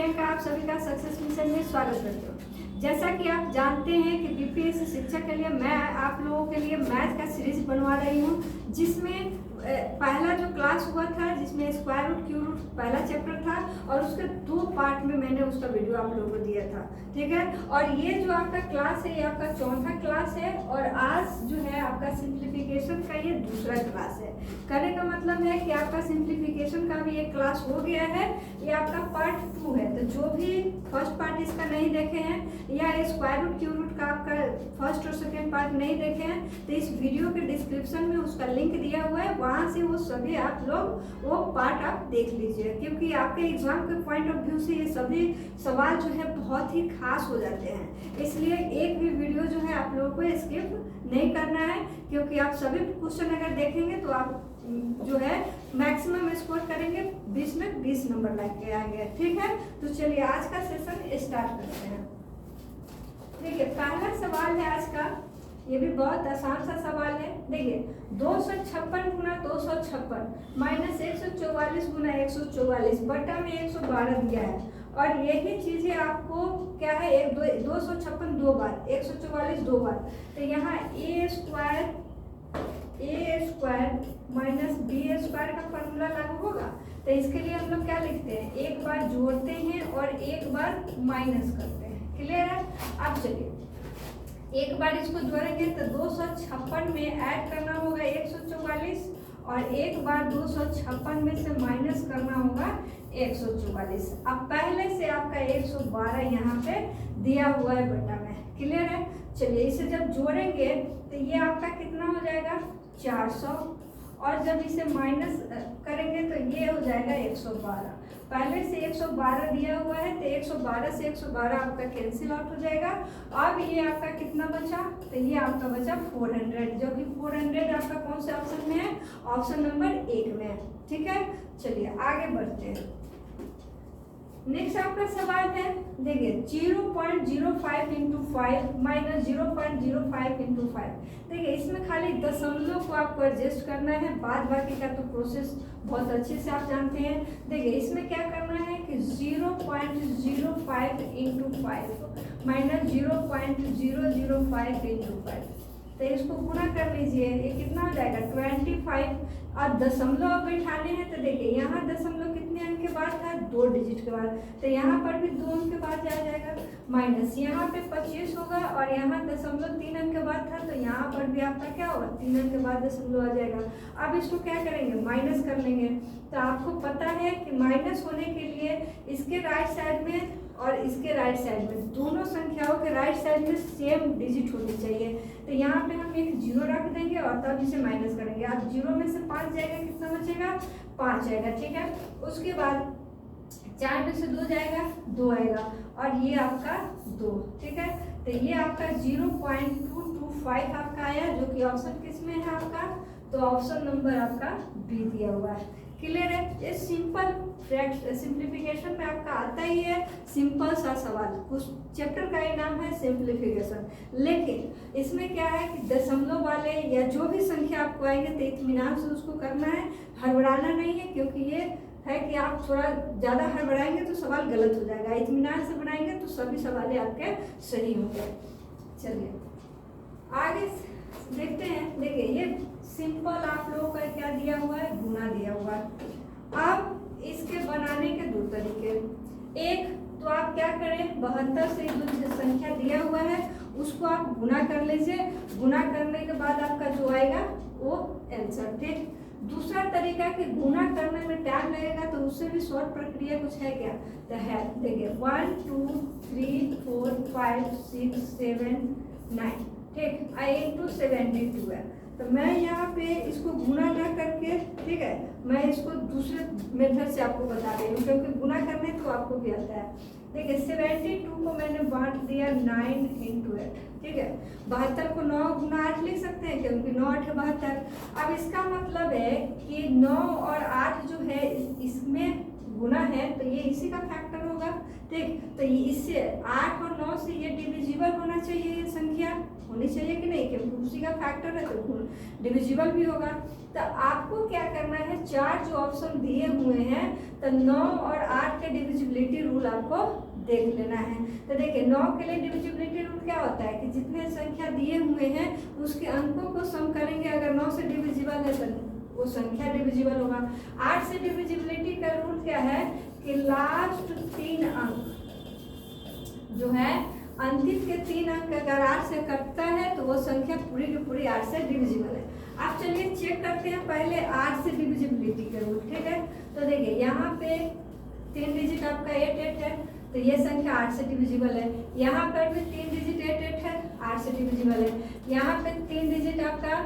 प्रियंका आप सभी का सक्सेस मिशन में स्वागत करती हूँ। जैसा कि आप जानते हैं कि बीपीएससी शिक्षक के लिए मैं आप लोगों के लिए मैथ का सीरीज बनवा रही हूँ, जिसमें पहला जो क्लास हुआ था जिसमें स्क्वायर रूट क्यूब रूट पहला चैप्टर था और उसके 2 पार्ट में मैंने उसका वीडियो आप लोगों को दिया था, ठीक है। और ये जो आपका क्लास है ये आपका चौथा क्लास है और आज जो है आपका सिंप्लीफिकेशन का ये दूसरा क्लास है। कहने का मतलब है कि आपका सिंप्लीफिकेशन का भी एक क्लास हो गया है, ये आपका पार्ट 2 है। तो जो भी फर्स्ट पार्ट इसका नहीं देखे हैं या स्क्वायर रूट क्यूब रूट का आपका फर्स्ट और सेकेंड पार्ट नहीं देखे हैं तो इस वीडियो के डिस्क्रिप्शन में उसका लिंक दिया हुआ है, वहाँ से वो सभी आप लोग वो पार्ट आप देख लीजिए, क्योंकि आपके एग्जाम के पॉइंट ऑफ व्यू से ये सभी सवाल जो है बहुत ही खास हो जाते हैं। इसलिए एक भी वीडियो जो है आप लोगों को स्किप नहीं करना है, क्योंकि आप सभी क्वेश्चन अगर देखेंगे तो आप जो है मैक्सिमम स्कोर करेंगे, 20 में 20 नंबर लेके आएंगे, ठीक है। तो चलिए आज का सेशन स्टार्ट करते हैं। देखिए पहला सवाल है आज का, ये भी बहुत आसान सा सवाल है। देखिए 256 गुना 256 माइनस 144 गुना 144 बटा में 112 दिया है और यही चीजें आपको क्या है 256 दो बार 144 दो बार, तो यहाँ ए स्क्वायर माइनस बी स्क्वायर का फॉर्मूला लागू होगा। तो इसके लिए हम लोग क्या लिखते हैं, एक बार जोड़ते हैं और एक बार माइनस करते हैं, क्लियर है। अब चलिए एक बार इसको जोड़ेंगे तो 256 में ऐड करना होगा 144 और एक बार 256 में से माइनस करना होगा 144। अब पहले से आपका 112 यहाँ पे दिया हुआ है बटा में, क्लियर है। चलिए इसे जब जोड़ेंगे तो ये आपका कितना हो जाएगा 400 और जब इसे माइनस करेंगे तो ये हो जाएगा 112। पहले से 112 दिया हुआ है तो 112 से 112 आपका कैंसिल आउट हो जाएगा। अब ये आपका कितना बचा, तो ये आपका बचा 400, जो कि 400 आपका कौन से ऑप्शन में है, ऑप्शन नंबर 1 में है, ठीक है। चलिए आगे बढ़ते हैं। नेक्स्ट आपका सवाल है, देखिए 0.05 इंटू 5 माइनस 0.05 इंटू 5। देखिए इसमें खाली दशमलव को आपको एडजस्ट करना है, बाद बाकी का तो प्रोसेस बहुत अच्छे से आप जानते हैं। देखिए इसमें क्या करना है कि 0.05 इंटू 5 माइनस 0.005 इंटू 5, तो इसको गुणा कर लीजिए, ये कितना हो जाएगा 25। और दशमलव अब बैठाने हैं तो देखिए यहाँ दशमलव कितने अंक के बाद था, 2 डिजिट के बाद, तो यहाँ पर भी 2 अंक के बाद आ जाएगा। माइनस यहाँ पे 25 होगा और यहाँ दशमलव 3 अंक के बाद था, तो यहाँ पर भी आपका क्या होगा 3 अंक के बाद दशमलव आ जाएगा। अब इसको क्या करेंगे, माइनस कर लेंगे। तो आपको पता है कि माइनस होने के लिए इसके राइट साइड में और इसके राइट साइड में दोनों संख्याओं के राइट साइड में सेम डिजिट होनी चाहिए। तो यहाँ पे हम एक 0 रख देंगे और तब इसे माइनस करेंगे। अब 0 में से 5 जाएगा, कितना बचेगा 5 आएगा, ठीक है। उसके बाद 4 में से 2 जाएगा 2 आएगा और ये आपका 2, ठीक है। तो ये आपका 0.225 आपका आया, जो कि ऑप्शन किस में है आपका, तो ऑप्शन नंबर आपका बी दिया हुआ है, क्लियर है। ये सिंपल सिंप्लीफिकेशन में आपका आता ही है, सिंपल सा सवाल, कुछ चैप्टर का ही नाम है सिंप्लीफिकेशन। लेकिन इसमें क्या है कि दशमलव वाले या जो भी संख्या आपको आएंगे तो इत्मीनान से उसको करना है, हड़बड़ाना नहीं है, क्योंकि ये है कि आप थोड़ा ज़्यादा हड़बड़ाएंगे तो सवाल गलत हो जाएगा, इत्मीनान से बनाएंगे तो सभी सवाल आपके सही होंगे। चलिए आगे देखते हैं। देखिए ये सिंपल आप लोगों का क्या दिया हुआ है, गुना दिया हुआ है। अब इसके बनाने के 2 तरीके, एक तो आप क्या करें 72 से जो संख्या दिया हुआ है उसको आप गुना कर लीजिए, गुना करने के बाद आपका जो आएगा वो आंसर, ठीक। दूसरा तरीका कि गुना करने में टाइम लगेगा तो उससे भी शॉर्ट प्रक्रिया कुछ है क्या, तो है। देखिए 1 2 3 4 5 6 7 9, ठीक, into 72 है। तो मैं यहाँ पे इसको गुना ना करके, ठीक है, मैं इसको दूसरे मेथड से आपको बता रही हूँ, क्योंकि गुना करने तो आपको भी आता है। देखिए 72 को मैंने बांट दिया 9 into 8, ठीक है। 72 को 9 गुना 8 लिख सकते हैं, क्योंकि 9 8 72। अब इसका मतलब है कि 9 और 8 जो है इसमें गुना है तो ये इसी का फैक्टर होगा, ठीक। तो ये इससे 8 और 9 से ये डिविजिबल होना चाहिए, ये संख्या होनी चाहिए कि नहीं, क्योंकि उसी का फैक्टर है तो डिविजिबल भी होगा। तो आपको क्या करना है, 4 जो ऑप्शन दिए हुए हैं तो 9 और 8 के डिविजिबिलिटी रूल आपको देख लेना है। तो देखिए 9 के लिए डिविजिबिलिटी रूल क्या होता है कि जितने संख्या दिए हुए हैं उसके अंकों को सम करेंगे, अगर 9 से डिविजिबल है तो वो संख्या डिविजिबल होगा। 8 से डिविजिबिलिटी का रूल क्या है कि लास्ट 3 अंक जो है, अंतिम के 3 अंक अगर 8 से कटता है तो वो संख्या पूरी की पूरी 8 से डिविजिबल है। आप चलिए चेक करते हैं पहले 8 से डिविजिबिलिटी के रूल, ठीक है। तो देखिए यहाँ पे 3 डिजिट आपका 8 है, तो ये संख्या 8 से डिविजिबल है। यहाँ पर भी 3 डिजिट 8 है, 8 से डिविजिबल है। यहाँ पे 3 डिजिट आपका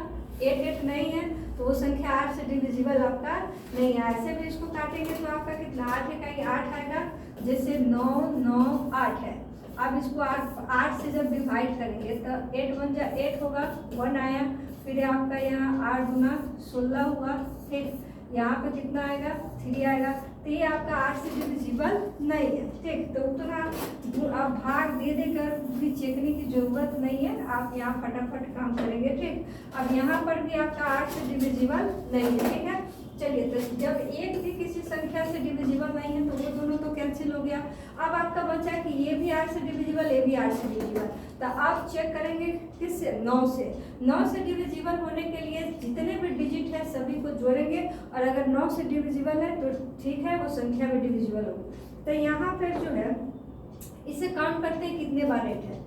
8 नहीं है, तो वो संख्या 8 से डिविजिबल आपका नहीं है। ऐसे भी इसको काटेंगे तो आपका कितना 8 है, कहीं 8 आएगा, जैसे 9 9 8 है। अब इसको 8 से जब डिवाइड करेंगे तो 8 बन जा 8 होगा, 1 आया, फिर आपका यहाँ 8 गुना 16 हुआ, ठीक। यहाँ पे कितना आएगा, 3 आएगा। तो ये आपका 8 से डिविजिबल नहीं है, ठीक। तो उतना आप भाग दे देकर भी चेकने की जरूरत नहीं है, आप यहाँ फटाफट काम करेंगे, ठीक। अब यहाँ पर भी आपका 8 से डिविजिबल नहीं है, ठीक है। चलिए, तो जब एक भी किसी संख्या से डिविजिबल नहीं है तो वो दोनों तो कैंसिल हो गया। अब आपका बचा कि ये भी 8 से डिविजिबल, ये भी 8 से डिविजिबल। तो आप चेक करेंगे किससे, 9 से। 9 से डिविजिबल होने के लिए जितने भी डिजिट है सभी को जोड़ेंगे, और अगर 9 से डिविजिबल है तो ठीक है, वो संख्या में डिविजिबल होगी। तो यहाँ पर जो है इसे काउंट करते हैं कितने बार 8 है,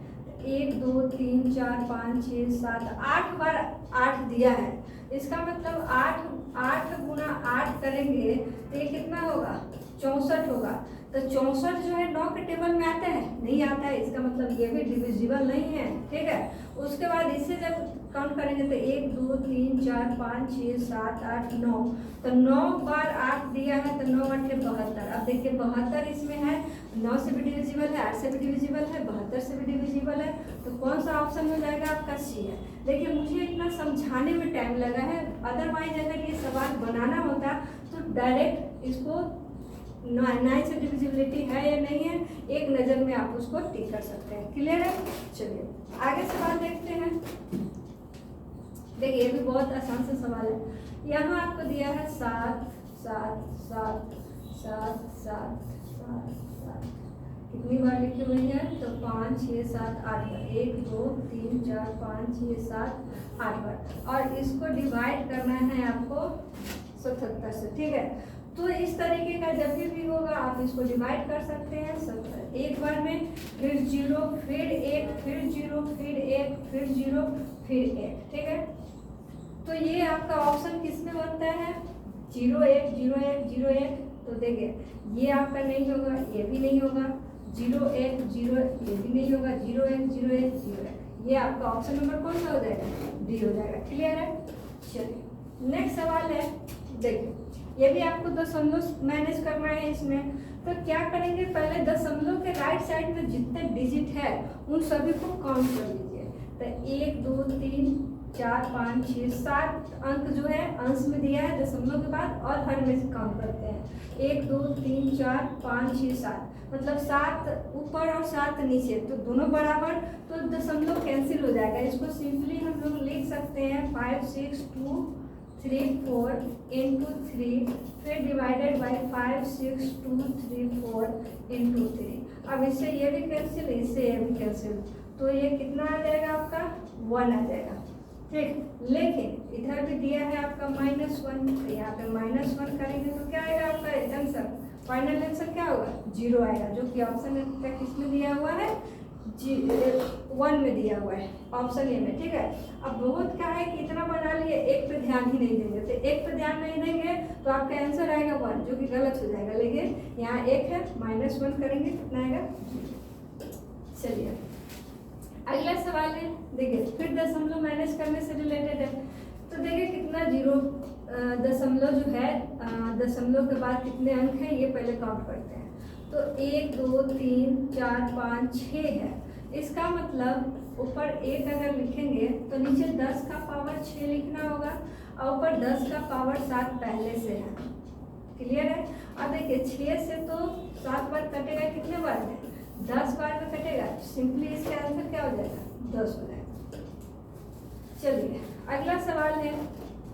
1 2 3 4 5 6 7 8 बार 8 दिया है। इसका मतलब 8 गुना 8 करेंगे तो ये कितना होगा, 64 होगा। तो 64 जो है 9 के टेबल में आता है, नहीं आता है, इसका मतलब ये भी डिविजिबल नहीं है, ठीक है। उसके बाद इससे जब काउंट करेंगे तो 1 2 3 4 5 6 7 8 9, तो 9 बार 8 दिया है तो 9 8 72। अब देखिए 72 इसमें है, 9 से भी डिविजिबल है, 8 से भी डिविजिबल है, 72 से भी डिविजिबल है, तो कौन सा ऑप्शन हो जाएगा आपका, सी है। देखिए मुझे इतना समझाने में टाइम लगा है, अदरवाइज अगर ये सवाल बनाना होता तो डायरेक्ट इसको 9 से डिविजिबिलिटी है या नहीं है एक नज़र में आप उसको टिक कर सकते हैं। क्लियर है। चलिए आगे सवाल देखते हैं। देखिए ये भी बहुत आसान सा सवाल है। यहाँ आपको दिया है 7 7 7 7 7 7 7, कितनी बार लिखी हुई है, तो 5 6 7 8 बार, 1 2 3 4 5 6 7 8 बार, और इसको डिवाइड करना है आपको 77 से, ठीक है। तो इस तरीके का जब भी होगा आप इसको डिवाइड कर सकते हैं 70 एक बार में, फिर 0 फिर 1 फिर 0 फिर 1 फिर 0 फिर 1, ठीक है। तो ये आपका ऑप्शन किस में बनता है, 0 1 0 1 0 1। तो देखिए ये आपका नहीं होगा, ये भी नहीं होगा, 0 1 0 ये भी नहीं होगा, 0 1 0 1 0 1। ये आपका ऑप्शन नंबर कौन सा हो जाएगा, डी हो जाएगा। क्लियर है। चलिए नेक्स्ट सवाल है। देखिए ये भी आपको दशमलव मैनेज करना है इसमें। तो क्या करेंगे, पहले दशमलव के राइट साइड में जितने डिजिट है उन सभी को काउंट कर लीजिए। तो 1 2 3 4 5 6 7 अंक जो है अंश में दिया है दशमलव के बाद, और हर में से काउंट करते हैं 1 2 3 4 5 6 7, मतलब 7 ऊपर और 7 नीचे, तो दोनों बराबर, तो दशमलव कैंसिल हो जाएगा। इसको सिंपली हम लोग लिख सकते हैं 5 6 2 3 4 into 3, फिर डिवाइडेड बाई 5 6 2 3 4 into 3। अब इससे ये भी कैंसिल, इससे ये भी कैंसिल, तो ये कितना आ जाएगा आपका 1 आ जाएगा, ठीक। लेकिन इधर भी दिया है आपका -1, यहाँ पे -1 करेंगे तो क्या आएगा आपका आंसर, फाइनल आंसर क्या होगा, 0 आएगा, जो कि ऑप्शन का किसमें दिया हुआ है, 1 में दिया हुआ है, ऑप्शन ए में, ठीक है। अब बहुत क्या है कि इतना बना लिए, एक पे ध्यान ही नहीं देंगे, तो एक पे ध्यान नहीं देंगे तो आपका आंसर आएगा 1, जो कि गलत हो जाएगा। लेकिन यहाँ 1 है, -1 करेंगे कितना आएगा। चलिए अगला सवाल है। देखिए फिर दशमलव मैनेज करने से रिलेटेड है। तो देखिए कितना 0 दशमलव जो है, दशमलव के बाद कितने अंक हैं ये पहले काउंट करते हैं। तो 1 2 3 4 5 6 है। इसका मतलब ऊपर 1 अगर लिखेंगे तो नीचे 10 का पावर 6 लिखना होगा, और ऊपर 10 का पावर 7 पहले से है, क्लियर है। अब देखिए 6 से तो 7 बार कटेगा, कितने बार में 10 बार में कटेगा, सिंपली इसका आंसर क्या हो जाएगा 10 हो जाएगा। चलिए अगला सवाल है,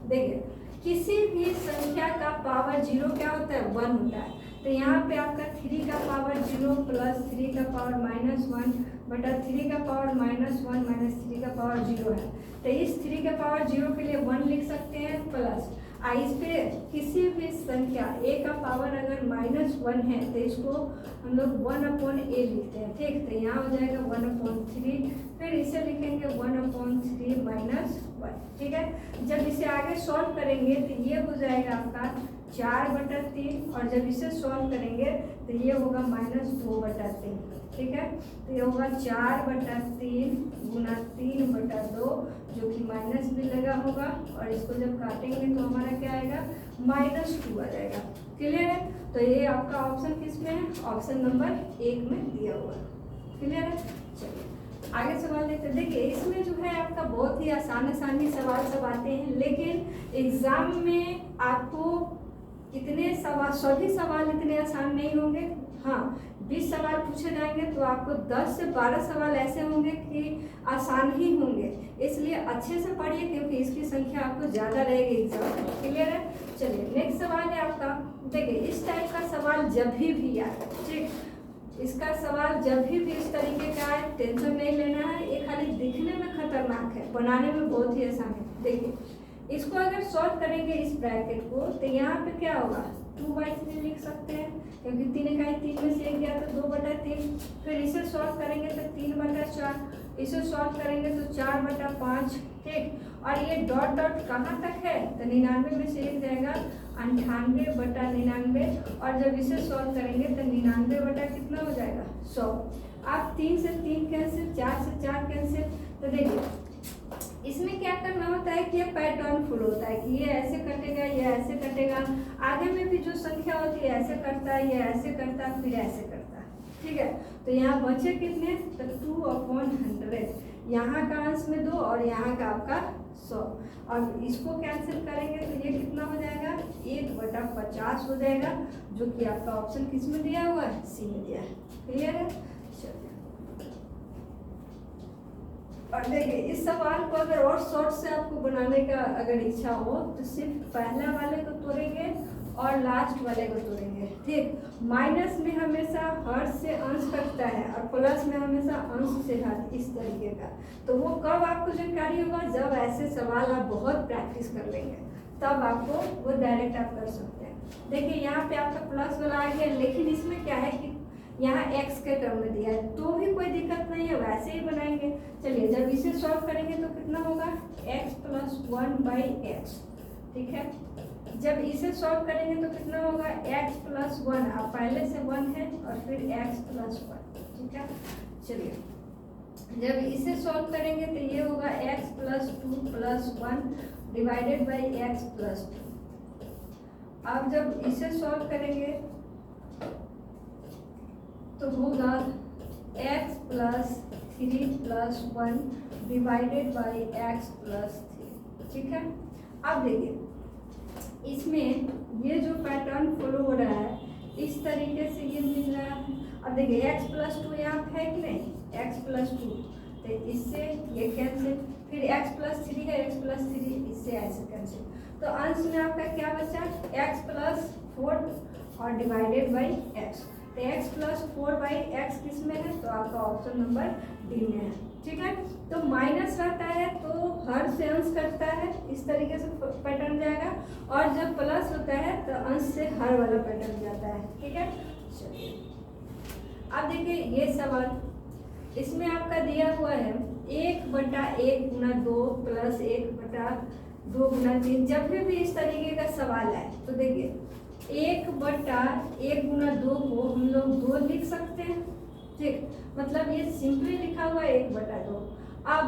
देखिए किसी भी संख्या का पावर 0 क्या होता है 1 होता है। तो यहाँ पे आपका 3 का पावर 0 प्लस 3 का पावर -1 बटा 3 का पावर -1 माइनस 3 का पावर 0 है। तो इस 3 का पावर 0 के लिए 1 लिख सकते हैं प्लस इस पे किसी भी संख्या a का पावर अगर -1 है तो इसको हम लोग 1/a लिखते हैं, ठीक। तो यहाँ हो जाएगा 1/3, फिर इसे लिखेंगे 1/3 -1, ठीक है। जब इसे आगे सॉल्व करेंगे तो ये हो जाएगा आपका 4/3 और जब इसे सॉल्व करेंगे तो ये होगा -2/3, ठीक है। तो ये होगा 4/3 गुना 3/2 जो कि माइनस भी लगा होगा और इसको जब काटेंगे तो हमारा क्या आएगा -2 आ जाएगा। क्लियर है। तो ये आपका ऑप्शन किस में है, ऑप्शन नंबर 1 में दिया हुआ है। क्लियर है। चलिए आगे सवाल देखते हैं। देखिए इसमें जो है आपका बहुत ही आसान सवाल सब आते हैं, लेकिन एग्जाम में आपको इतने सवाल, सभी सवाल इतने आसान नहीं होंगे। हाँ 20 सवाल पूछे जाएंगे तो आपको 10 से 12 सवाल ऐसे होंगे कि आसान ही होंगे, इसलिए अच्छे से पढ़िए क्योंकि इसकी संख्या आपको ज़्यादा रहेगी एग्जाम में। क्लियर है। चलिए नेक्स्ट सवाल है आपका, देखिए इस टाइप का सवाल जब भी आए, ठीक, इसका सवाल जब भी इस तरीके का आए टेंशन नहीं लेना है, ये खाली दिखने में खतरनाक है, बनाने में बहुत ही आसान है। देखिए इसको अगर सॉल्व करेंगे इस ब्रैकेट को तो यहाँ पे क्या होगा 2/3 लिख सकते हैं क्योंकि 3 इकाई 3 में से 1 गया तो 2/3। फिर इसे सॉल्व करेंगे तो 3/4, इसे सॉल्व करेंगे तो 4/5, ठीक। और ये डॉट डॉट कहाँ तक है तो 99 में से 1 जाएगा 98/99 और जब इसे सॉल्व करेंगे तो 99 बटा कितना हो जाएगा 100। अब 3 से 3 कैंसिल, 4 से 4 कैंसिल। तो देखिए इसमें क्या करना होता है कि ये पैटर्न फुल होता है कि ये ऐसे कटेगा, ये ऐसे कटेगा, आगे में भी जो संख्या होती है ऐसे करता है, ये ऐसे करता है, फिर ऐसे करता है, ठीक है। तो यहाँ बचे कितने तो 2/100, यहाँ का अंश में 2 और यहाँ का आपका 100 और इसको कैंसिल करेंगे तो ये कितना हो जाएगा 1/50 हो जाएगा, जो कि आपका ऑप्शन किस में दिया हुआ है सी में दिया है। क्लियर है। चलिए और देखिए इस सवाल को अगर और शॉर्ट से आपको बनाने का अगर इच्छा हो तो सिर्फ पहला वाले को तोड़ेंगे और लास्ट वाले को तोड़ेंगे, ठीक। माइनस में हमेशा हर से अंश कटता है और प्लस में हमेशा अंश से हर, इस तरीके का। तो वो कब आपको जानकारी होगा जब ऐसे सवाल आप बहुत प्रैक्टिस कर लेंगे, तब आपको वो डायरेक्ट आप कर सकते हैं। देखिए यहाँ पे आपका प्लस वाला आ गया, लेकिन इसमें क्या है कि यहाँ x के टर्म में दिया है तो भी कोई दिक्कत नहीं है, वैसे ही बनाएंगे। चलिए जब इसे सॉल्व करेंगे तो कितना होगा x + 1/x, ठीक है। जब इसे सॉल्व करेंगे तो कितना होगा x + 1, अब पहले से 1 है और फिर x + 1, ठीक है। चलिए जब इसे सॉल्व करेंगे तो ये होगा x + 2 + 1 डिवाइडेड बाई x + 2। अब जब इसे सॉल्व करेंगे तो होगा x + 3 + 1 डिवाइडेड बाई x + 3, ठीक है। अब देखिए इसमें ये जो पैटर्न फॉलो हो रहा है इस तरीके से ये मिल रहा है। अब देखिए x + 2 यहाँ पे है कि नहीं, x + 2 तो इससे ये कैंसिल, फिर x + 3 है, x + 3 इससे ऐसे कैंसिल। तो अंश में आपका क्या बचा x + 4 और डिवाइडेड बाई x। तो x + 4/x किस में है तो आपका ऑप्शन नंबर डी में है, ठीक है। तो माइनस रहता है तो हर से अंश कटता है, इस तरीके से पैटर्न जाएगा, और जब प्लस होता है तो अंश से हर वाला पैटर्न जाता है, ठीक है। चलिए अब देखिए ये सवाल, इसमें आपका दिया हुआ है 1/1 गुना 2 प्लस 1/2 गुना 3। जब भी इस तरीके का सवाल है तो देखिए 1/1 गुना 2 को हम लोग 2 लिख सकते हैं, ठीक। मतलब ये सिंपली लिखा हुआ है 1/2। अब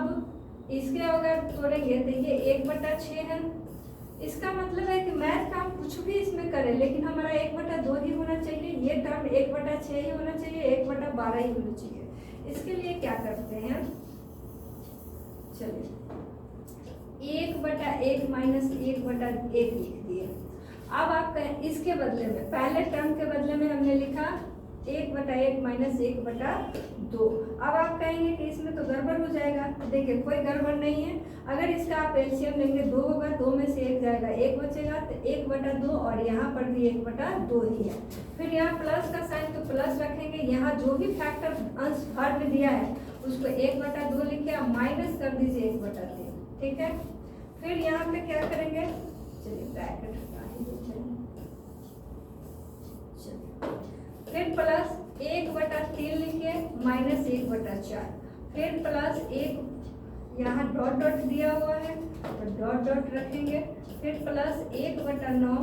इसके अगर तोड़ेंगे तो ये 1/6 है। इसका मतलब है कि मैथ का हम कुछ भी इसमें करें लेकिन हमारा 1/2 ही होना चाहिए, ये टर्म 1/6 ही होना चाहिए, 1/12 ही होना चाहिए। इसके लिए क्या करते हैं, चलिए 1/1 - 1/1 लिख दिए। अब आप कहें इसके बदले में, पहले टर्म के बदले में हमने लिखा 1/1 माइनस 1/2। अब आप कहेंगे कि इसमें तो गड़बड़ हो जाएगा। देखिए कोई गड़बड़ नहीं है। अगर इसका आप एलसीएम लेंगे 2 होगा, 2 में से 1 जाएगा, 1 बचेगा, तो 1/2 और यहाँ पर भी 1/2 ही है। फिर यहाँ प्लस का साइन तो प्लस रखेंगे, यहाँ जो भी फैक्टर अंश हर में दिया है उसको 1/2 लिखे, आप माइनस कर दीजिए 1/3। ठीक है, फिर यहाँ पे क्या करेंगे, चलिए ब्रैकेट हटा ही देते हैं। फिर प्लस 1/3 लिखिए माइनस 1/4, फिर प्लस 1, यहाँ डॉट डॉट दिया हुआ है तो डॉट डॉट रखेंगे, फिर प्लस 1/9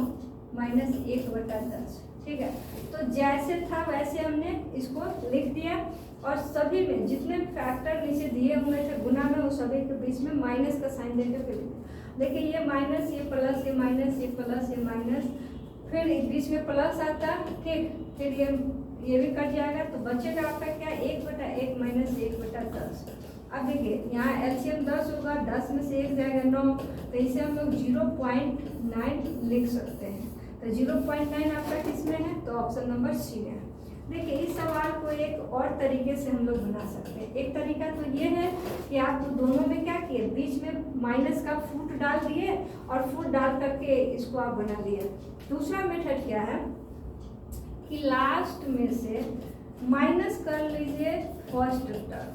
माइनस 1/10। ठीक है, तो जैसे था वैसे हमने इसको लिख दिया और सभी में जितने फैक्टर नीचे दिए हुए थे गुना में, वो सभी के बीच में माइनस का साइन देकर फिर देखिए ये माइनस, ये प्लस, ये माइनस, ये प्लस, ये माइनस, फिर बीच में प्लस आता। ठीक, फिर ये भी कट जाएगा तो बचेगा आपका क्या, 1/1 माइनस 1/10। अब देखिए यहाँ एलसीएम 10 होगा, 10 में से 1 जाएगा 9, तो इसे हम लोग 0.9 लिख सकते हैं। तो 0.9 आपका किसमें है, तो ऑप्शन नंबर सी में है। देखिए इस सवाल को एक और तरीके से हम लोग बना सकते हैं। एक तरीका तो ये है कि आप तो दोनों में क्या किए, बीच में माइनस का फुट डाल दिए और फुट डाल करके इसको आप बना दिए। दूसरा मेथड क्या है कि लास्ट में से माइनस कर लीजिए फर्स्ट टर्म।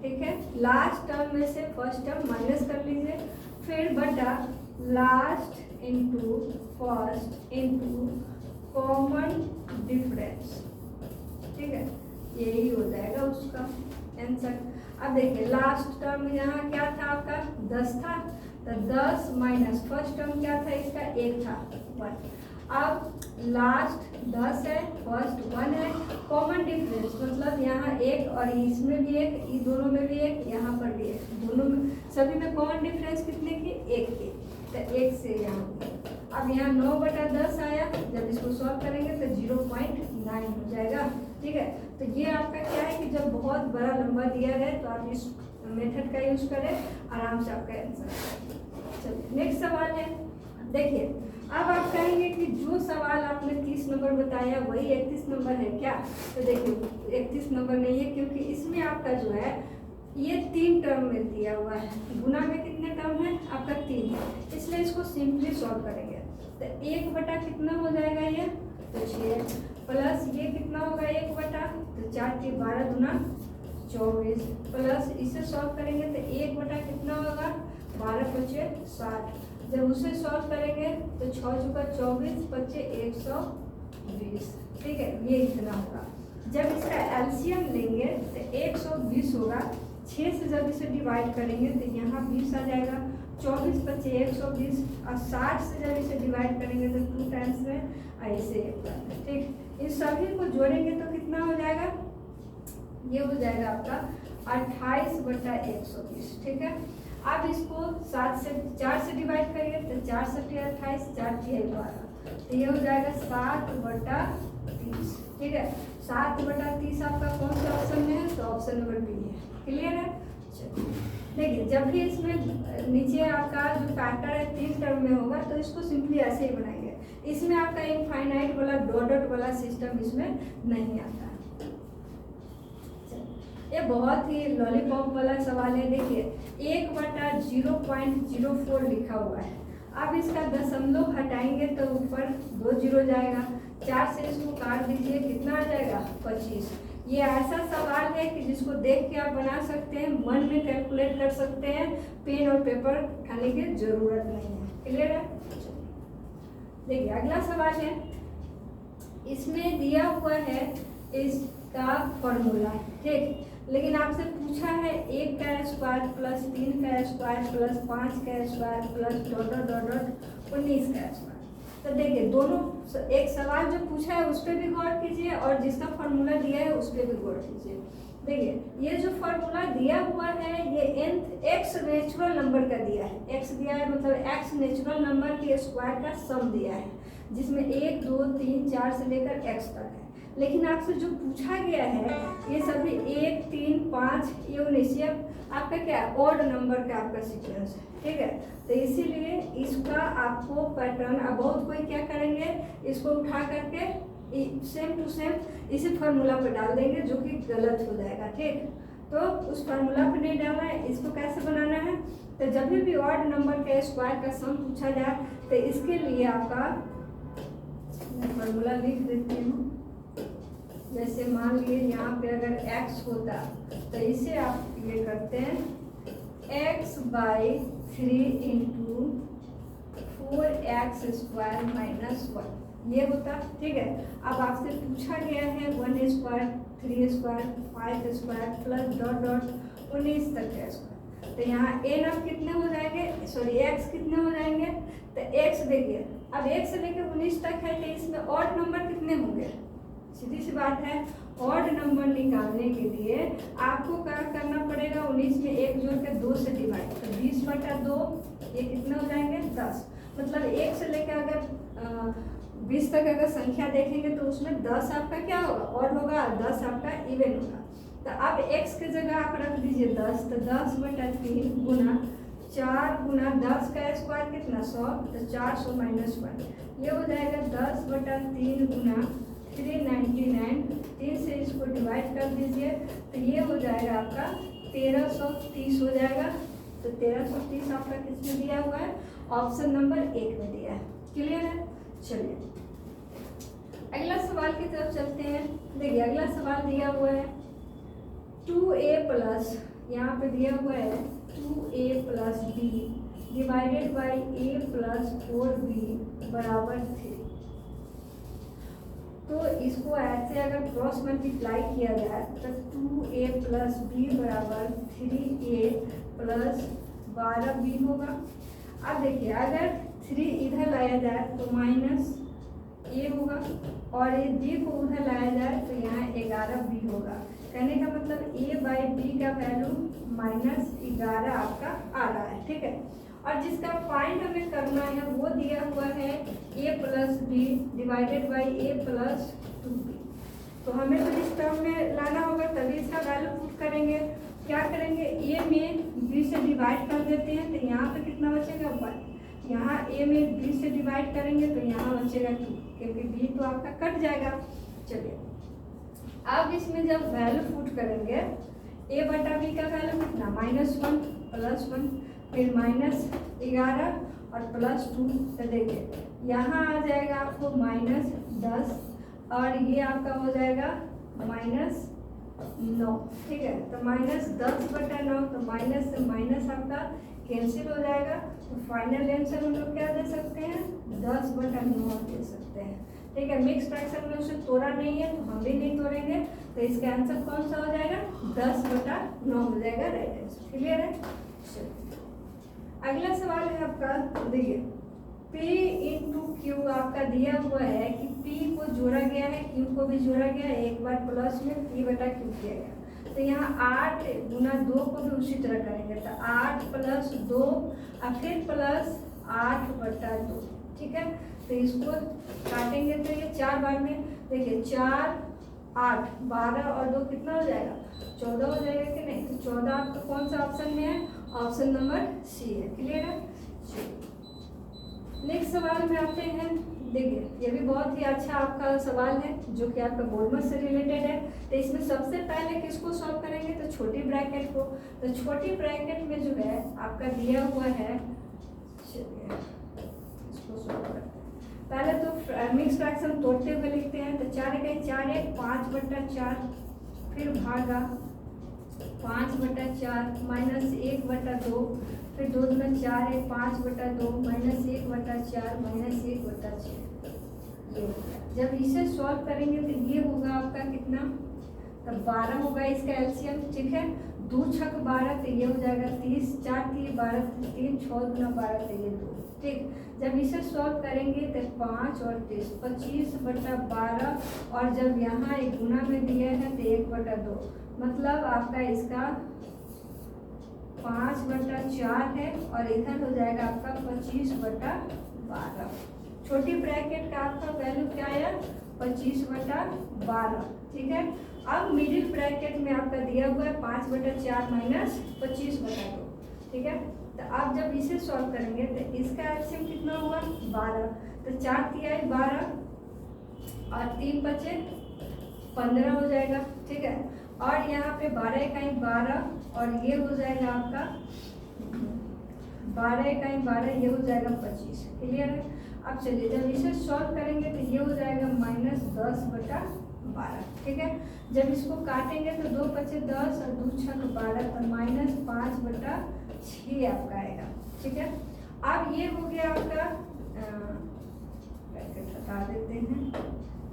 ठीक है, लास्ट टर्म में से फर्स्ट टर्म माइनस कर लीजिए, फिर बटा last into first into common difference. ठीक है, यही हो जाएगा उसका आंसर। अब देखिए लास्ट टर्म यहाँ क्या था आपका 10 था, तो 10 माइनस फर्स्ट टर्म क्या था इसका 1 था 1। अब लास्ट 10 है, फर्स्ट 1 है, कॉमन डिफरेंस मतलब यहाँ 1 और इसमें भी 1, इस दोनों में भी 1, यहाँ पर भी 1, दोनों में सभी में कॉमन डिफरेंस कितने की 1 की, तो 1 से यहाँ। अब यहाँ 9/10 आया, जब इसको सॉल्व करेंगे तो 0.9 हो जाएगा। ठीक है, तो ये आपका क्या है कि जब बहुत बड़ा नंबर दिया गया तो आप इस मेथड का यूज करें, आराम से आपका आंसर। चलिए नेक्स्ट सवाल है। देखिए अब आप कहेंगे कि जो सवाल आपने 30 नंबर बताया वही 31 नंबर है क्या, तो देखिए 31 नंबर नहीं है, क्योंकि इसमें आपका जो है ये 3 टर्म में दिया हुआ है। गुना में कितने टर्म है आपका 3 है, इसलिए इसको सिंपली सॉल्व करेंगे तो 1 कितना हो जाएगा ये, तो 6 प्लस ये कितना होगा 1 तो 4 के 12 दूना 24 प्लस इसे सॉल्व करेंगे तो 1 कितना होगा 12 × 60। जब उसे सॉल्व करेंगे तो 6 × 24 × 120। ठीक है, ये इतना होगा। जब इसका एलसीएम लेंगे तो 120 होगा, 6 से जब इसे डिवाइड करेंगे तो यहाँ 20 आ जाएगा, 24 × 120 और 60 से जब इसे डिवाइड करेंगे तो 2 टाइम्स में ऐसे। ठीक, इन सभी को जोड़ेंगे तो कितना हो जाएगा, ये हो जाएगा आपका 28/120। ठीक है, अब इसको 4 से डिवाइड करिए तो 4 × 28, 4 × 12, तो ये हो जाएगा 7/30। ठीक है, 7/30 आपका कौन सा ऑप्शन में है, तो ऑप्शन नंबर बी है। क्लियर है। देखिए जब भी इसमें नीचे आपका जो फैक्टर है 3 टर्म में होगा तो इसको सिंपली ऐसे ही बनाएंगे। इसमें आपका इनफाइनाइट वाला डॉट डॉट वाला सिस्टम इसमें नहीं आता। ये बहुत ही लॉलीपॉप वाला सवाल है। देखिए 1/0.04 लिखा हुआ है। अब इसका दशमलव हटाएंगे तो ऊपर 2 जीरो जाएगा, 4 से इसको काट दीजिए, कितना आ जाएगा 25। ये ऐसा सवाल है कि जिसको देख के आप बना सकते हैं, मन में कैलकुलेट कर सकते हैं, पेन और पेपर उठाने की जरूरत नहीं है। क्लियर है। देखिए अगला सवाल है, इसमें दिया हुआ है इसका फॉर्मूला। ठीक, लेकिन आपसे पूछा है 1 का स्क्वायर प्लस 3 का स्क्वायर प्लस 5 का square plus dot dot dot dot 19 का स्क्वायर। तो देखिए दोनों एक सवाल जो पूछा है उस पर भी गौर कीजिए और जिसका फॉर्मूला दिया है उस पर भी गौर कीजिए। देखिए ये जो फॉर्मूला दिया हुआ है ये एक्स नेचुरल नंबर का दिया है। एक्स दिया है मतलब एक्स नेचुरल नंबर के स्क्वायर का सम दिया है, जिसमें 1 2 3 4 से लेकर एक्स तक है। लेकिन आपसे जो पूछा गया है ये सभी 1, 3, 5, ये 19, ये आपका क्या है, ऑड नंबर का आपका सीक्वेंस है, ठीक है। तो इसीलिए इसका आपको पैटर्न, अब बहुत कोई क्या करेंगे, इसको उठा करके सेम टू सेम इसी फार्मूला पे डाल देंगे, जो कि गलत हो जाएगा, ठीक। तो उस फार्मूला पे नहीं डालना है, इसको कैसे बनाना है, तो जब भी ऑड नंबर के स्क्वायर का सम पूछा जाए तो इसके लिए आपका फार्मूला लिख देती हूँ। जैसे मान लीजिए यहाँ पे अगर x होता तो इसे आप ये करते हैं x/3 इंटू 4x² - 1, ये होता, ठीक है। अब आपसे पूछा गया है 1² 3² 5² प्लस डॉट डॉट 19 तक का स्क्वायर, तो यहाँ n अब कितने हो जाएंगे, सॉरी x कितने हो जाएंगे, तो x देखिए अब 1 से लेकर 19 तक है, तो इसमें ऑड नंबर कितने होंगे, सीधी सी बात है। ऑड नंबर निकालने के लिए आपको क्या करना पड़ेगा, 19 में 1 जोड़ के 2 से डिवाइड, तो 20/2 ये कितने हो जाएंगे 10, मतलब 1 से लेकर अगर 20 तक अगर संख्या देखेंगे तो उसमें 10 आपका क्या होगा, ऑड होगा, 10 आपका इवन होगा। तो अब x की जगह आप रख दीजिए 10, तो 10/3 गुना 4 गुना 10 का स्क्वायर कितना 100, तो 400 - 1, ये हो जाएगा 10/3 गुना 399, 3 से इसको डिवाइड कर दीजिए, तो ये हो जाएगा आपका 1330 हो जाएगा। तो 1330 आपका किसमें दिया हुआ है, ऑप्शन नंबर 1 में दिया है, क्लियर है। चलिए अगला सवाल की तरफ चलते हैं। देखिए अगला सवाल दिया हुआ है 2a प्लस, यहाँ पे दिया हुआ है 2a + b divided by a + 4b बराबर 3। तो इसको ऐसे अगर क्रॉस मल्टीप्लाई किया जाए तो 2a + b बराबर 3a + 12b होगा। अब देखिए अगर 3 इधर लाया जाए तो -a होगा, और ये b को उधर लाया जाए तो यहाँ 11b होगा। कहने का मतलब a/b का वैल्यू -11 आपका आ रहा है, ठीक है। और जिसका फाइंड हमें करना है वो दिया हुआ है a + b divided by a + 2b। तो हमें तो इस टर्म में लाना होगा, तभी इसका वैल्यू पुट करेंगे। क्या करेंगे, a में b से डिवाइड कर देते हैं, तो यहाँ पे कितना बचेगा 1, यहाँ a में b से डिवाइड करेंगे तो यहाँ बचेगा 2, क्योंकि b तो आपका कट जाएगा। चलिए अब इसमें जब वैल्यू पुट करेंगे a/b का वैल्यू कितना -1 + 1 फिर -11 और +2, तो देखिए यहाँ आ जाएगा आपको -10 और ये आपका हो जाएगा -9, ठीक है। तो -10/9, तो माइनस से माइनस आपका कैंसिल हो जाएगा। तो फाइनल आंसर हम लोग क्या दे सकते हैं, 10/9 दे सकते हैं, ठीक है। मिक्स फ्रैक्शन में उसे तोड़ा नहीं है तो हम भी नहीं तोड़ेंगे, तो इसका आंसर कौन सा हो जाएगा, 10/9 हो जाएगा, राइट आंसर, क्लियर है। अगला सवाल है आपका, देखिए P × Q आपका दिया हुआ है कि P को जोड़ा गया है, Q को भी जोड़ा गया है, एक बार प्लस में P/Q किया गया। तो यहाँ 8 गुना 2 को भी उसी तरह करेंगे, तो 8 + 2 और फिर प्लस 8/2, ठीक है। तो इसको काटेंगे तो ये 4 बार में, देखिए 4 8 12 और 2 कितना हो जाएगा, 14 हो जाएगा कि नहीं। तो 14 आपका कौन सा ऑप्शन में है, ऑप्शन नंबर सी है, क्लियर है। नेक्स्ट सवाल में आते हैं। देखिए ये भी बहुत ही अच्छा आपका सवाल है जो कि आपका बोर्ड से रिलेटेड है। तो इसमें सबसे पहले किसको सॉल्व करेंगे, तो छोटी ब्रैकेट को। तो छोटी ब्रैकेट में जो है आपका दिया हुआ है, चलिए इसको सॉल्व करते हैं। पहले तो मिक्स फ्रैक्शन तोड़ते हुए लिखते हैं, तो 4 × 4 = 5/4, फिर भागा 5/4 -1/2, फिर 2 × 4 = 5/2 -1/4 -1/6। ये हो गया। जब इसे सॉल्व करेंगे तो ये होगा आपका कितना, तब 12 होगा इसका एलसीएम, ठीक है। 2 × 6 = 12, तो ये हो जाएगा 30, 4 × 3 = 12, 3 6 × 12, तो ये 2, ठीक। जब इसे सॉल्व करेंगे तो 5 और 30 25/12, और जब यहाँ एक गुना में दिया है तो 1/2, मतलब आपका इसका 5/4 है, और इधर हो जाएगा आपका 25/12। छोटी ब्रैकेट का आपका वैल्यू क्या आया 25/12, ठीक है। अब मिडिल ब्रैकेट में आपका दिया हुआ है 5/4 माइनस 25/2, ठीक है। तो आप जब इसे सॉल्व करेंगे तो इसका एलसीएम कितना हुआ 12, तो 4 तिहाई 12 और 3 बचे 15 हो जाएगा, ठीक है। और यहाँ पे 12 इकाई 12 और ये हो जाएगा आपका 12 इकाई 12, ये हो जाएगा 25, क्लियर है। अब चलिए जब इसे सॉल्व करेंगे तो ये हो जाएगा -10/12, ठीक है। जब इसको काटेंगे तो 2 बचे 10 और 2 छक 12, तो -5/6 आपका आएगा, ठीक है। अब ये हो गया आपका ब्रैकेट हटा देते हैं,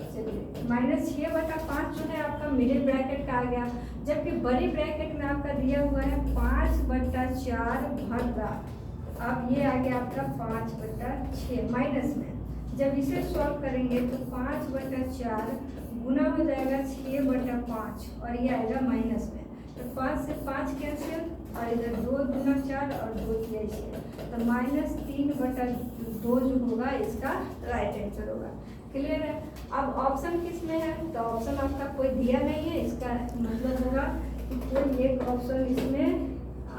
चलिए -6/5 जो है आपका मिडिल ब्रैकेट का आ गया, जबकि बड़ी ब्रैकेट में आपका दिया हुआ है 5/4 भागा, अब ये आ गया आपका 5/6 माइनस में। जब इसे सॉल्व करेंगे तो 5/4 गुना हो जाएगा 6/5 और ये आएगा माइनस में, तो 5 से 5 कैंसिल और इधर 2 दूना 4 और 2 तिहाई 6, तो -3/2 जो होगा इसका राइट आंसर होगा, क्लियर है। अब ऑप्शन किस में है, तो ऑप्शन आपका कोई दिया नहीं है, इसका मतलब होगा कि कोई एक ऑप्शन इसमें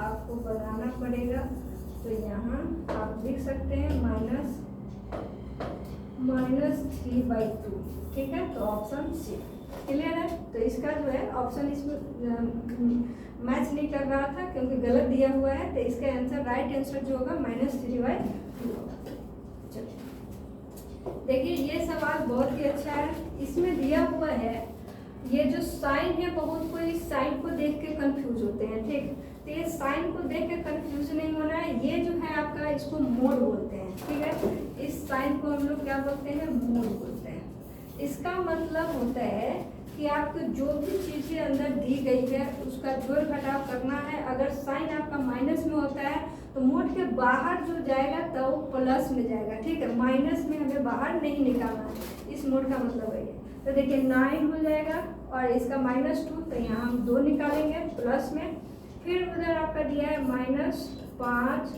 आपको बनाना पड़ेगा। तो यहाँ आप लिख सकते हैं -3/2, ठीक है। तो ऑप्शन सी क्लियर है। तो इसका जो है ऑप्शन इसमें मैच नहीं कर रहा था क्योंकि गलत दिया हुआ है, तो इसका आंसर राइट आंसर जो होगा -3/2 होगा। चलिए देखिए ये सवाल बहुत ही अच्छा है, इसमें दिया हुआ है ये जो साइन है, बहुत कोई साइन को देख के कंफ्यूज होते हैं, ठीक। तो ये साइन को देख के कंफ्यूज नहीं होना है, ये जो है आपका इसको मोड बोलते हैं, ठीक है। इस साइन को हम लोग क्या बोलते हैं, मोड बोलते हैं। इसका मतलब होता है कि आपको जो भी चीज़ें अंदर दी गई है उसका जोड़ घटाव करना है। अगर साइन आपका माइनस में होता है तो मोड के बाहर जो जाएगा तो वो प्लस में जाएगा, ठीक है। माइनस में हमें बाहर नहीं निकालना है, इस मोड का मतलब है। तो देखिए 9 हो जाएगा और इसका -2, तो यहाँ हम 2 निकालेंगे प्लस में। फिर उधर आपका दिया है -5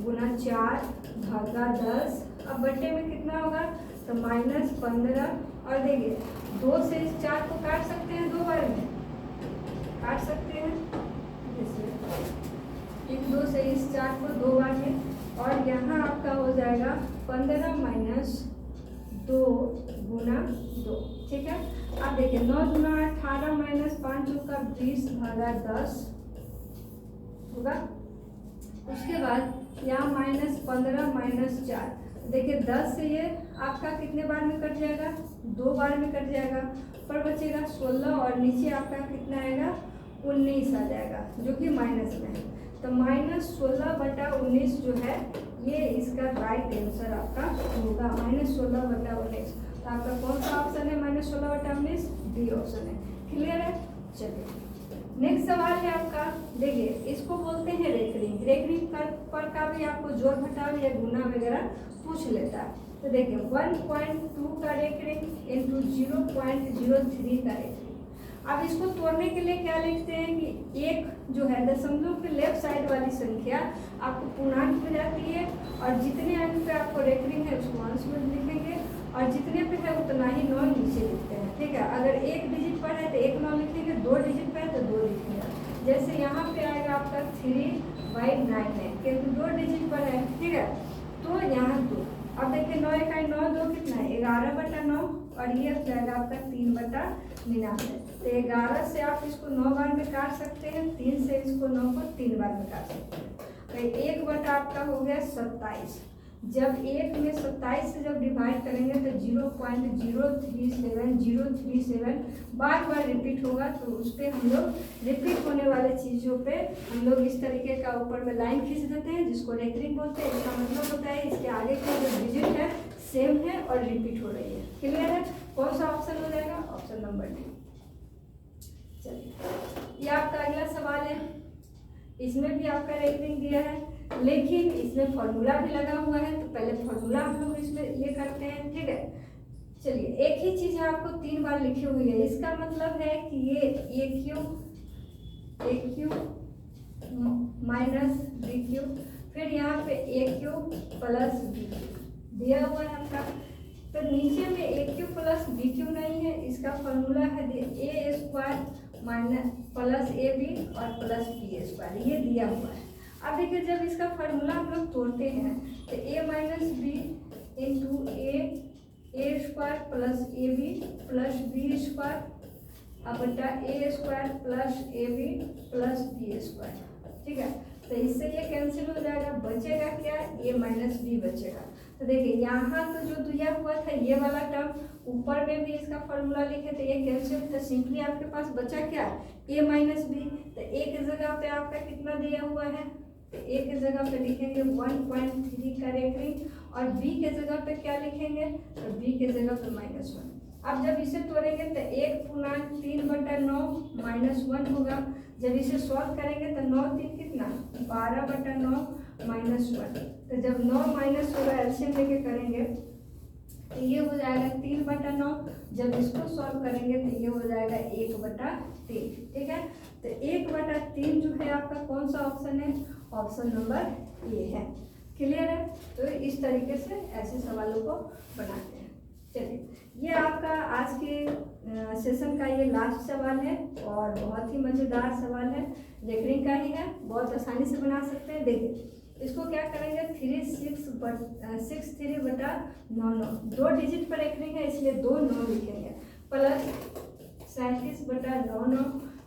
× 4 भागा 10, अब बट्टे में कितना होगा तो -15। और देखिए 2 से इस 4 को काट सकते हैं, 2 बार में काट सकते हैं, इन 2 से इस 4 को 2 बार में। और यहाँ आपका हो जाएगा 15 - 2 × 2, ठीक है। अब देखिए 9 × 18 -5 का 20 भागा 10 होगा। उसके बाद यहाँ -15 - 4, देखिए 10 से ये आपका कितने बार में कट जाएगा, 2 बार में कट जाएगा, पर बचेगा 16 और नीचे आपका कितना आएगा 19 आ जाएगा जो कि माइनस में है। तो -16/19 जो है ये इसका राइट आंसर आपका होगा, -16/19। तो आपका कौन सा ऑप्शन है -16/19, डी ऑप्शन है, क्लियर है। चलिए नेक्स्ट सवाल है आपका, देखिए इसको बोलते हैं रेकरिंग। रेकरिंग पर का भी आपको जोड़ घटाव या गुना वगैरह पूछ लेता है। तो देखिए 1.2 का रेकरिंग इंटू 0.03 का रेकरिंग। अब इसको तोड़ने के लिए क्या लिखते हैं कि एक जो है दशमलव के लेफ्ट साइड वाली संख्या आपको पूर्णांक में जाती है और जितने अंक पे आपको रेकरिंग है उसको अंश में लिखेंगे और जितने पे है उतना ही 9 नीचे लिखते हैं, ठीक है। अगर 1 डिजिट पर है तो 1 9 लिखेंगे, 2 डिजिट पर है तो 2 लिखेंगे। जैसे यहाँ पे आएगा आपका 3/9 है क्योंकि 2 डिजिट पर है, ठीक है। तो यहाँ 2, अब देखिए 9 इकाई 9 2 कितना है 11/9 और ये हो जाएगा आपका 3/99। तो 11 से आप इसको 9 बार में काट सकते हैं, 3 से इसको 9 को 3 बार में काट सकते हैं। तो 1 आपका हो गया 27। जब 1 में 27 से जब डिवाइड करेंगे तो 0.037 बार बार रिपीट होगा। तो उस पर हम लोग रिपीट होने वाले चीज़ों पे हम लोग इस तरीके का ऊपर में लाइन खींच देते हैं जिसको रेकरिंग बोलते हैं। इसका मतलब होता है इसके आगे के जो डिजिट है सेम है और रिपीट हो रही है, क्लियर है। कौन सा ऑप्शन हो जाएगा, ऑप्शन नंबर डी। चलिए ये आपका अगला सवाल है, इसमें भी आपका रेकरिंग दिया है लेकिन इसमें फॉर्मूला भी लगा हुआ है। तो पहले फॉर्मूला हम लोग इसमें ये करते हैं, ठीक है। चलिए एक ही चीज आपको 3 बार लिखी हुई है, इसका मतलब है कि ये a cube minus b cube, फिर यहाँ पे a cube plus b cube दिया हुआ है आपका। नीचे में a cube plus b cube नहीं है, इसका फॉर्मूला है a square minus plus a b और प्लस बी स्क्वायर, ये दिया हुआ है। अब देखिए जब इसका फार्मूला हम लोग तोड़ते हैं तो a minus b into a square plus a b plus b square अब बटा a square plus a b plus b square, ठीक है। तो इससे ये कैंसिल हो जाएगा, बचेगा क्या, ए माइनस बी बचेगा। तो देखिए यहाँ तो जो दिया हुआ था ये वाला टर्म, ऊपर में भी इसका फॉर्मूला लिखे तो ये कैंसिल, तो सिंपली आपके पास बचा क्या, ए माइनस बी। तो ए की जगह पे आपका कितना दिया हुआ है, तो ए की जगह पे लिखेंगे 1.3 का रेखिंग और बी के जगह पे क्या लिखेंगे, तो बी के जगह पे -1। अब जब इसे तोड़ेंगे तो 1/3/9 -1 होगा। जब इसे सॉल्व करेंगे तो 9 3 कितना 12/9 -1। तो जब 9 माइनस होगा एलसीएम लेके करेंगे तो ये हो जाएगा 3/9। जब इसको सॉल्व करेंगे तो ये हो जाएगा 1/3, ठीक है। तो 1/3 जो है आपका कौन सा ऑप्शन है, ऑप्शन नंबर ए है। क्लियर है। तो इस तरीके से ऐसे सवालों को बनाते हैं। चलिए ये आपका आज के सेशन का ये लास्ट सवाल है और बहुत ही मज़ेदार सवाल है, लेखरिंग का ही है, बहुत आसानी से बना सकते हैं। देखिए इसको क्या करेंगे 6/3/9 2 डिजिट पर रेखरिंग है इसलिए 2 9 लिखेंगे प्लस 37/9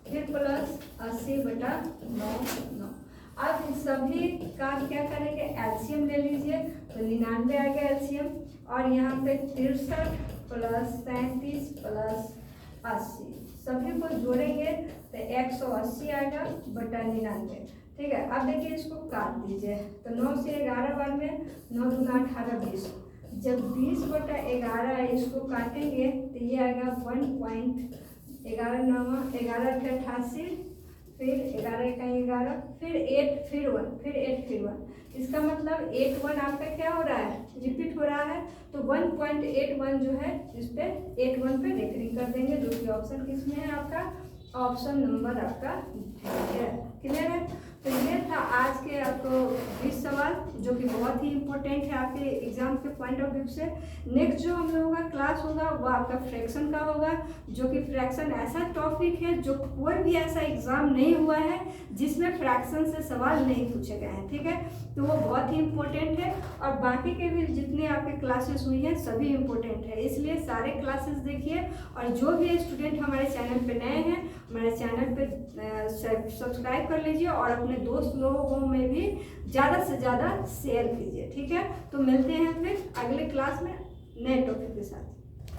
फिर प्लस 80/9। अब सभी का क्या करेंगे एलसीएम ले लीजिए, तो 99 आ गया एलसीएम और यहाँ पे 63 प्लस 37 प्लस 80 सभी को जोड़ेंगे तो 180 आएगा बटा 99, ठीक है। अब देखिए इसको काट दीजिए तो 9 से 11 बार में 9 दूना 18 20, जब 20/11 इसको काटेंगे तो ये आएगा 1.11 11 × 88 फिर 11 × 11 फिर 8 फिर 1 फिर 8 फिर 1। इसका मतलब 81 आपका क्या हो रहा है, रिपीट हो रहा है। तो 1.81 जो है इस पे 81 पे रेकरिंग कर देंगे, जो कि ऑप्शन किस में है आपका, ऑप्शन नंबर आपका है। क्लियर है। तो ये था आज के आपको 20 सवाल जो कि बहुत ही इंपॉर्टेंट है आपके एग्जाम के पॉइंट ऑफ व्यू से। नेक्स्ट जो हम लोगों का क्लास होगा वो आपका फ्रैक्शन का होगा, जो कि फ्रैक्शन ऐसा टॉपिक है जो कोई भी ऐसा एग्जाम नहीं हुआ है जिसमें फ्रैक्शन से सवाल नहीं पूछे गए हैं, ठीक है। तो वो बहुत ही इंपॉर्टेंट है और बाकी के भी जितने आपके क्लासेस हुई हैं सभी इंपॉर्टेंट है, इसलिए सारे क्लासेस देखिए। और जो भी स्टूडेंट हमारे चैनल पे नए हैं हमारे चैनल पे सब्सक्राइब कर लीजिए और अपने दोस्त लोगों में भी ज़्यादा से ज़्यादा शेयर कीजिए, ठीक है। तो मिलते हैं फिर अगले क्लास में नए टॉपिक के साथ।